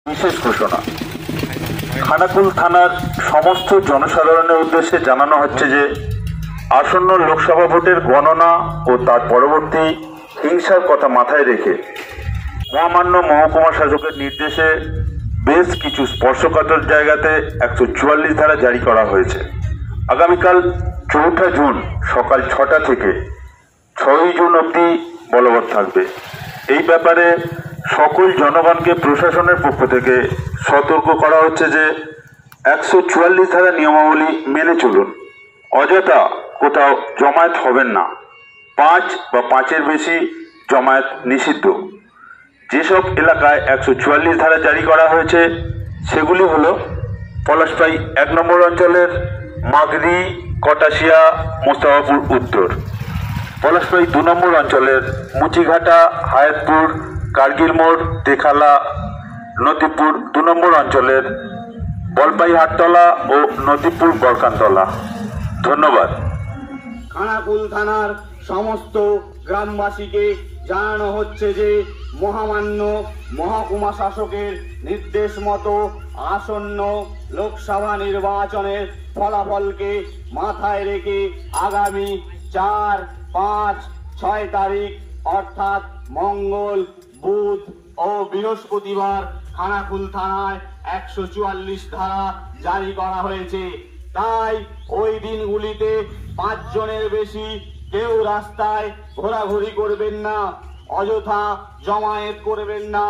বিশেষ ঘোষণা। খানাকুল থানার সমস্ত জনসাধারণের উদ্দেশ্যে জানানো হচ্ছে যে আসন্ন লোকসভা ভোটের গণনা ও তার পরবর্তী হিংসার কথা মাথায় রেখে মহামান্য মহকুমা শাসকের নির্দেশে বেশ কিছু স্পর্শকাতর জায়গাতে 144 ধারা জারি করা হয়েছে। আগামীকাল 4 জুন সকাল 6টা থেকে 6 জুন অবধি বলবৎ থাকবে। এই ব্যাপারে সকল জনগণকে প্রশাসনের পক্ষ থেকে সতর্ক করা হচ্ছে যে 144 ধারা নিয়মাবলী মেনে চলুন। অযথা কোথাও জমায়েত হবেন না। 5 বা 5-এর বেশি জমায়েত নিষিদ্ধ। যেসব এলাকায় 144 ধারা জারি করা হয়েছে সেগুলি হলো পলাশপাই 1 নম্বর অঞ্চলের মাগরি, কটাশিয়া, মোস্তাফাপুর উত্তর, পলাশপাই 2 নম্বর অঞ্চলের মুচিঘাটা, হায়াতপুর, কার্গিল মোড়, তেখালা, নদীপুর 2 নম্বর অঞ্চলের বলপাই হাটতলা ও নদীপুর বরকানতলা। ধন্যবাদ। খানাকুল থানার সমস্ত গ্রামবাসীকে জানানো হচ্ছে যে মহামান্য মহকুমা শাসকের নির্দেশ মতো আসন্ন লোকসভা নির্বাচনের ফলাফলকে মাথায় রেখে আগামী 4, 5, 6 তারিখ অর্থাৎ মঙ্গল, বুধ ও বৃহস্পতিবার খানাকুল থানায় 144 ধারা জারি করা হয়েছে। তাই ওই দিনগুলিতে 5 জনের বেশি কেউ রাস্তায় ঘোরাঘুরি করবেন না, অযথা জমায়েত করবেন না,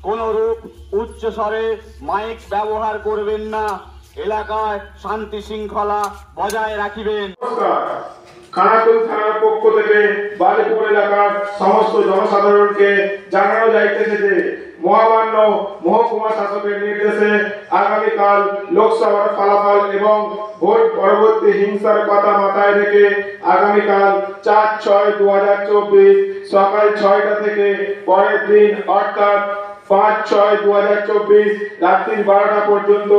কোনরূপ উচ্চস্বরে মাইক ব্যবহার করবেন না, এলাকায় শান্তি শৃঙ্খলা বজায় রাখিবেন। খানাকুল থানার পক্ষ থেকে বালিপুর এলাকার সমস্ত জনসাধারণকে জানানো যাইতেছে যে মহামান্য মহকুমা শাসকের নির্দেশে আগামীকাল লোকসভার ফলাফল এবং ভোট পরবর্তী হিংসার কথা মাথায় রেখে আগামীকাল 4/6/2024 সকাল 6টা থেকে পরের দিন অর্থাৎ 5/6/2024 রাত্রি 12টা পর্যন্ত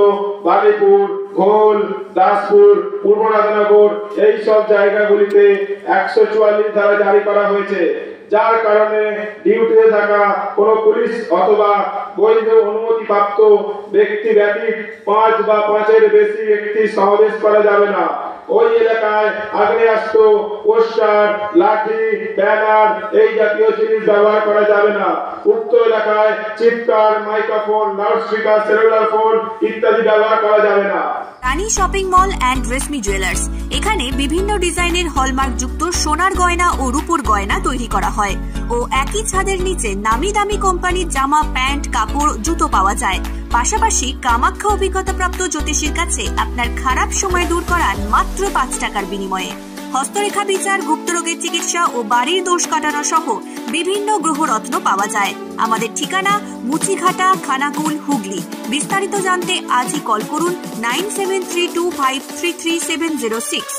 বালিপুর, ঘোল, দাসপুর, পূর্ব রাধানগর এই সব জায়গাগুলিতে 144 ধারা জারি করা হয়েছে। যার কারণে ডিউটিতে থাকা কোন পুলিশ অথবা বৈধ অনুমতিপ্রাপ্ত ব্যক্তি ব্যতীত 5 বা 5-এর বেশি ব্যক্তি সমাবেশ করা যাবে না। ওই এলাকায় আগ্নেয়াস্ত্র, পোস্টার, লাঠি, ব্যানার এই জাতীয় জিনিস ব্যবহার করা যাবে না। উক্ত এলাকায় চিৎকার, মাইক্রোফোন, লাউডস্পিকার, সেলুলার ফোন ইত্যাদি ব্যবহার করা যাবে না। Rani shopping mall and Reshmi jewellers, এখানে বিভিন্ন ডিজাইনের হলমার্ক যুক্ত সোনার গয়না ও রূপোর গয়না তৈরি করা হয় ও একই ছাদের নিচে নামি দামি কোম্পানির জামা, প্যান্ট, কাপড়, জুতো পাওয়া যায়। পাশাপাশি কামাখ্যা অভিজ্ঞতাপ্রাপ্ত জ্যোতিষীর কাছে আপনার খারাপ সময় দূর করান মাত্র 5 টাকার বিনিময়ে। হস্তরেখা বিচার, গুপ্তরোগের চিকিৎসা ও বাড়ির দোষ কাটানো সহ বিভিন্ন গ্রহরত্ন পাওয়া যায়। আমাদের ঠিকানা মুচিঘাটা, খানাকুল, হুগলি। বিস্তারিত জানতে আজই কল করুন 9732533706।